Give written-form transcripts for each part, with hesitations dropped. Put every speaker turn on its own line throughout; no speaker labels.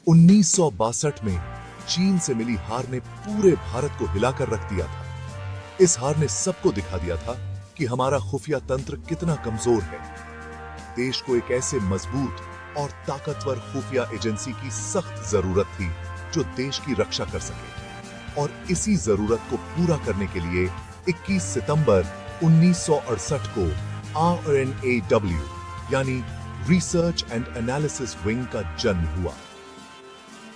1962 में चीन से मिली हार ने पूरे भारत को हिलाकर रख दिया था। इस हार ने सबको दिखा दिया था कि हमारा खुफिया तंत्र कितना कमजोर है। देश को एक ऐसे मजबूत और ताकतवर खुफिया एजेंसी की सख्त जरूरत थी जो देश की रक्षा कर सके, और इसी जरूरत को पूरा करने के लिए 21 सितंबर 1968 को RNAW यानी रिसर्च एंड एनालिसिस विंग का जन्म हुआ।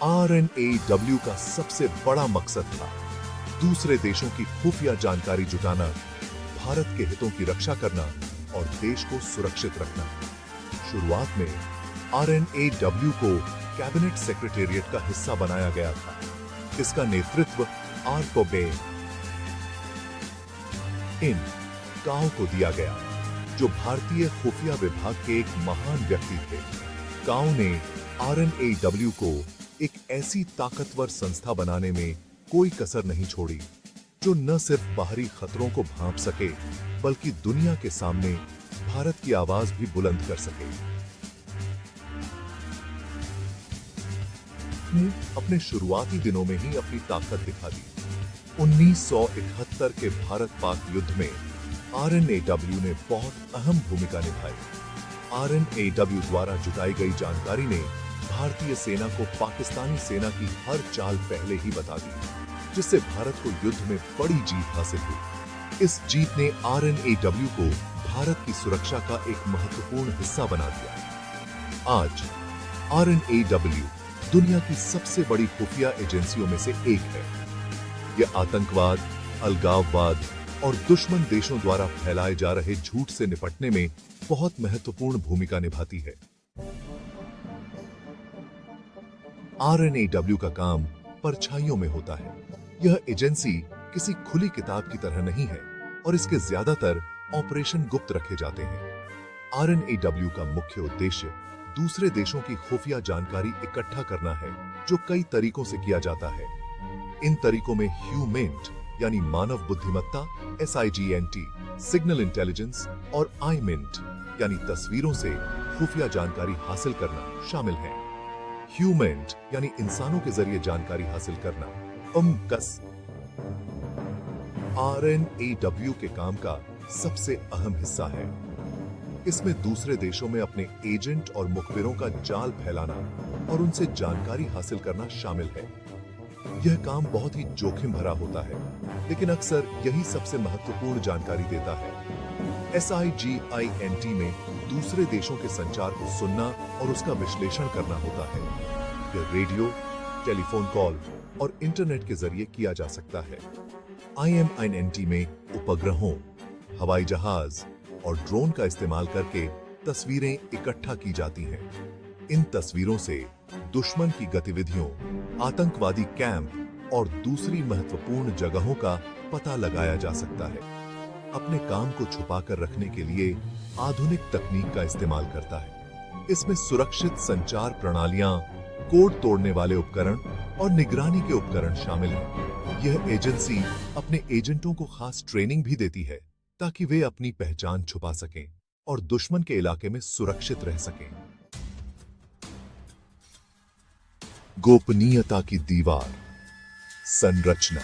RNAW का सबसे बड़ा मकसद था दूसरे देशों की खुफिया जानकारी जुटाना, भारत के हितों की रक्षा करना और देश को सुरक्षित रखना। शुरुआत में RNAW को कैबिनेट सेक्रेटेरिएट का हिस्सा बनाया गया था। इसका नेतृत्व आर इन काओ को दिया गया, जो भारतीय खुफिया विभाग के एक महान व्यक्ति थे। काओ ने RNAW को एक ऐसी ताकतवर संस्था बनाने में कोई कसर नहीं छोड़ी जो न सिर्फ बाहरी खतरों को भांप सके, बल्कि दुनिया के सामने भारत की आवाज भी बुलंद कर सके। अपने शुरुआती दिनों में ही अपनी ताकत दिखा दी। 1971 के भारत पाक युद्ध में RNAW ने बहुत अहम भूमिका निभाई। RNAW द्वारा जुटाई गई जानकारी ने भारतीय सेना को पाकिस्तानी सेना की हर चाल पहले ही बता दी, जिससे भारत को युद्ध में बड़ी जीत हासिल हुई। इस जीत ने RNAW को भारत की सुरक्षा का एक महत्वपूर्ण हिस्सा बना दिया। आज RNAW दुनिया की सबसे बड़ी खुफिया एजेंसियों में से एक है। यह आतंकवाद, अलगाववाद और दुश्मन देशों द्वारा फैलाए जा रहे झूठ से निपटने में बहुत महत्वपूर्ण भूमिका निभाती है। RNAW का काम परछाइयों में होता है। यह एजेंसी किसी खुली किताब की तरह नहीं है और इसके ज्यादातर ऑपरेशन गुप्त रखे जाते हैं। RNAW का मुख्य उद्देश्य दूसरे देशों की खुफिया जानकारी इकट्ठा करना है, जो कई तरीकों से किया जाता है। इन तरीकों में ह्यूमेंट यानी मानव बुद्धिमत्ता, SIGNT सिग्नल इंटेलिजेंस और IMINT यानी तस्वीरों से खुफिया जानकारी हासिल करना शामिल है। ह्यूमेंट यानी इंसानों के जरिए जानकारी हासिल करना कस RNAW के काम का सबसे अहम हिस्सा है। इसमें दूसरे देशों में अपने एजेंट और मुखबिरों का जाल फैलाना और उनसे जानकारी हासिल करना शामिल है। यह काम बहुत ही जोखिम भरा होता है, लेकिन अक्सर यही सबसे महत्वपूर्ण जानकारी देता है। SIGINT में दूसरे देशों के संचार को सुनना और उसका विश्लेषण करना होता है। यह रेडियो, टेलीफोन कॉल और इंटरनेट के जरिए किया जा सकता है। IMINT में उपग्रहों, हवाई जहाज और ड्रोन का इस्तेमाल करके तस्वीरें इकट्ठा की जाती हैं। इन तस्वीरों से दुश्मन की गतिविधियों, आतंकवादी कैंप और दूसरी महत्वपूर्ण जगहों का पता लगाया जा सकता है। अपने काम को छुपाकर रखने के लिए आधुनिक तकनीक का इस्तेमाल करता है। इसमें सुरक्षित संचार प्रणालियां, कोड तोड़ने वाले उपकरण और निगरानी के उपकरण शामिल हैं। यह एजेंसी अपने एजेंटों को खास ट्रेनिंग भी देती है ताकि वे अपनी पहचान छुपा सकें और दुश्मन के इलाके में सुरक्षित रह सकें। गोपनीयता की दीवार संरचना।